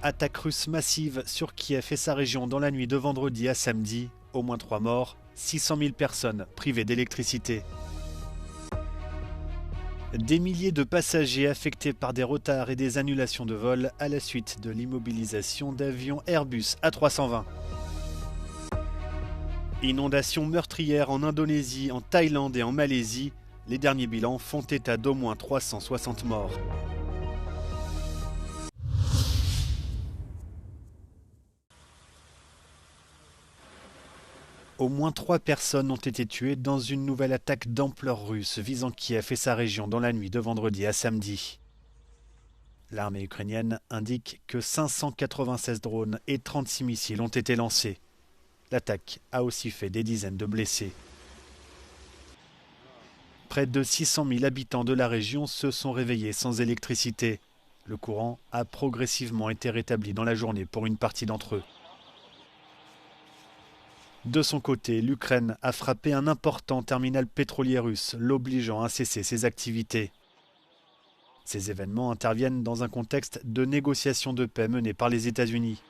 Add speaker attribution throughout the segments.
Speaker 1: Attaque russe massive sur Kiev et sa région dans la nuit de vendredi à samedi. Au moins 3 morts, 600 000 personnes privées d'électricité. Des milliers de passagers affectés par des retards et des annulations de vols à la suite de l'immobilisation d'avions Airbus A320. Inondations meurtrières en Indonésie, en Thaïlande et en Malaisie. Les derniers bilans font état d'au moins 360 morts. Au moins 3 personnes ont été tuées dans une nouvelle attaque d'ampleur russe visant Kiev et sa région dans la nuit de vendredi à samedi. L'armée ukrainienne indique que 596 drones et 36 missiles ont été lancés. L'attaque a aussi fait des dizaines de blessés. Près de 600 000 habitants de la région se sont réveillés sans électricité. Le courant a progressivement été rétabli dans la journée pour une partie d'entre eux. De son côté, l'Ukraine a frappé un important terminal pétrolier russe, l'obligeant à cesser ses activités. Ces événements interviennent dans un contexte de négociations de paix menées par les États-Unis.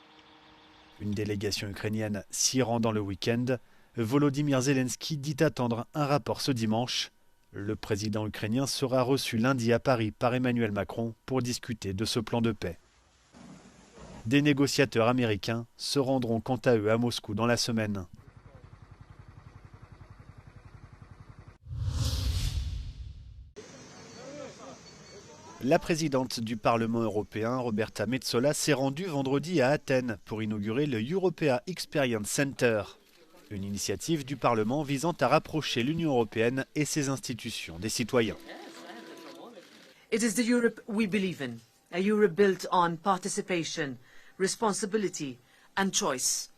Speaker 1: Une délégation ukrainienne s'y rend dans le week-end. Volodymyr Zelensky dit attendre un rapport ce dimanche. Le président ukrainien sera reçu lundi à Paris par Emmanuel Macron pour discuter de ce plan de paix. Des négociateurs américains se rendront quant à eux à Moscou dans la semaine. La présidente du Parlement européen, Roberta Metsola, s'est rendue vendredi à Athènes pour inaugurer le European Experience Center, une initiative du Parlement visant à rapprocher l'Union européenne et ses institutions des citoyens.
Speaker 2: It is the Europe we believe in, a Europe built on participation, responsibility and choice.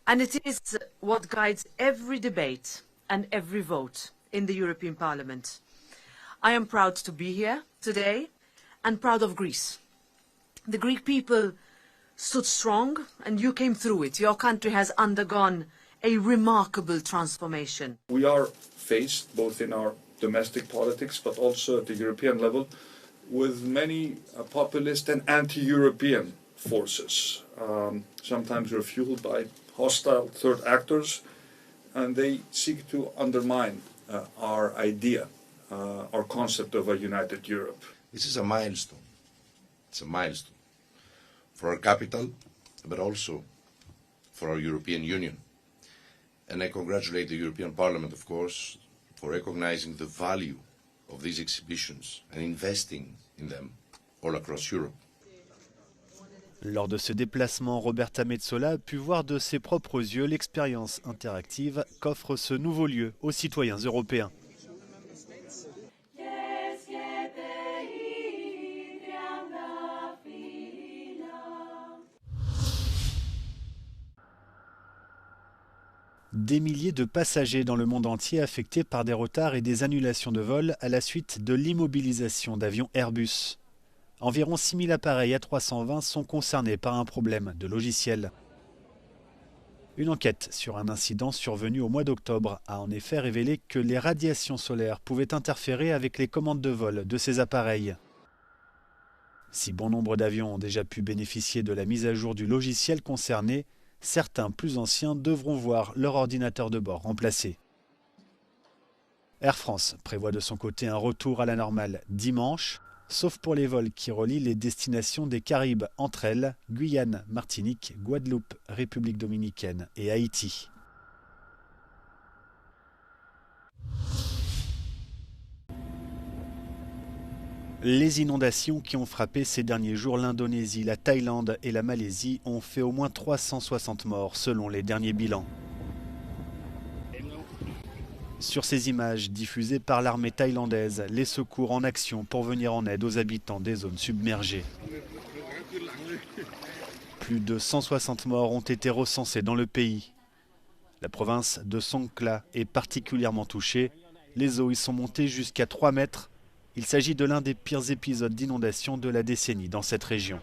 Speaker 2: And it is what guides every debate and every vote in the European Parliament. I am proud to be here today and proud of Greece. The Greek people stood strong and you came through it. Your country has undergone a remarkable transformation.
Speaker 3: We are faced, both in our domestic politics but also at the European level, with many populist and anti-European forces. Sometimes they're fueled by hostile third actors, and they seek to undermine our idea, our concept of a united Europe.
Speaker 4: This is a milestone. It's a milestone for our capital, but also for our European Union. And I congratulate the European Parliament, of course, for recognizing the value of these exhibitions and investing in them all across Europe.
Speaker 1: Lors de ce déplacement, Roberta Metsola a pu voir de ses propres yeux l'expérience interactive qu'offre ce nouveau lieu aux citoyens européens. Des milliers de passagers dans le monde entier affectés par des retards et des annulations de vols à la suite de l'immobilisation d'avions Airbus. Environ 6000 appareils A320 sont concernés par un problème de logiciel. Une enquête sur un incident survenu au mois d'octobre a en effet révélé que les radiations solaires pouvaient interférer avec les commandes de vol de ces appareils. Si bon nombre d'avions ont déjà pu bénéficier de la mise à jour du logiciel concerné, certains plus anciens devront voir leur ordinateur de bord remplacé. Air France prévoit de son côté un retour à la normale dimanche, sauf pour les vols qui relient les destinations des Caraïbes entre elles, Guyane, Martinique, Guadeloupe, République dominicaine et Haïti. Les inondations qui ont frappé ces derniers jours l'Indonésie, la Thaïlande et la Malaisie ont fait au moins 360 morts selon les derniers bilans. Sur ces images diffusées par l'armée thaïlandaise, les secours en action pour venir en aide aux habitants des zones submergées. Plus de 160 morts ont été recensés dans le pays. La province de Songkhla est particulièrement touchée. Les eaux y sont montées jusqu'à 3 mètres. Il s'agit de l'un des pires épisodes d'inondation de la décennie dans cette région.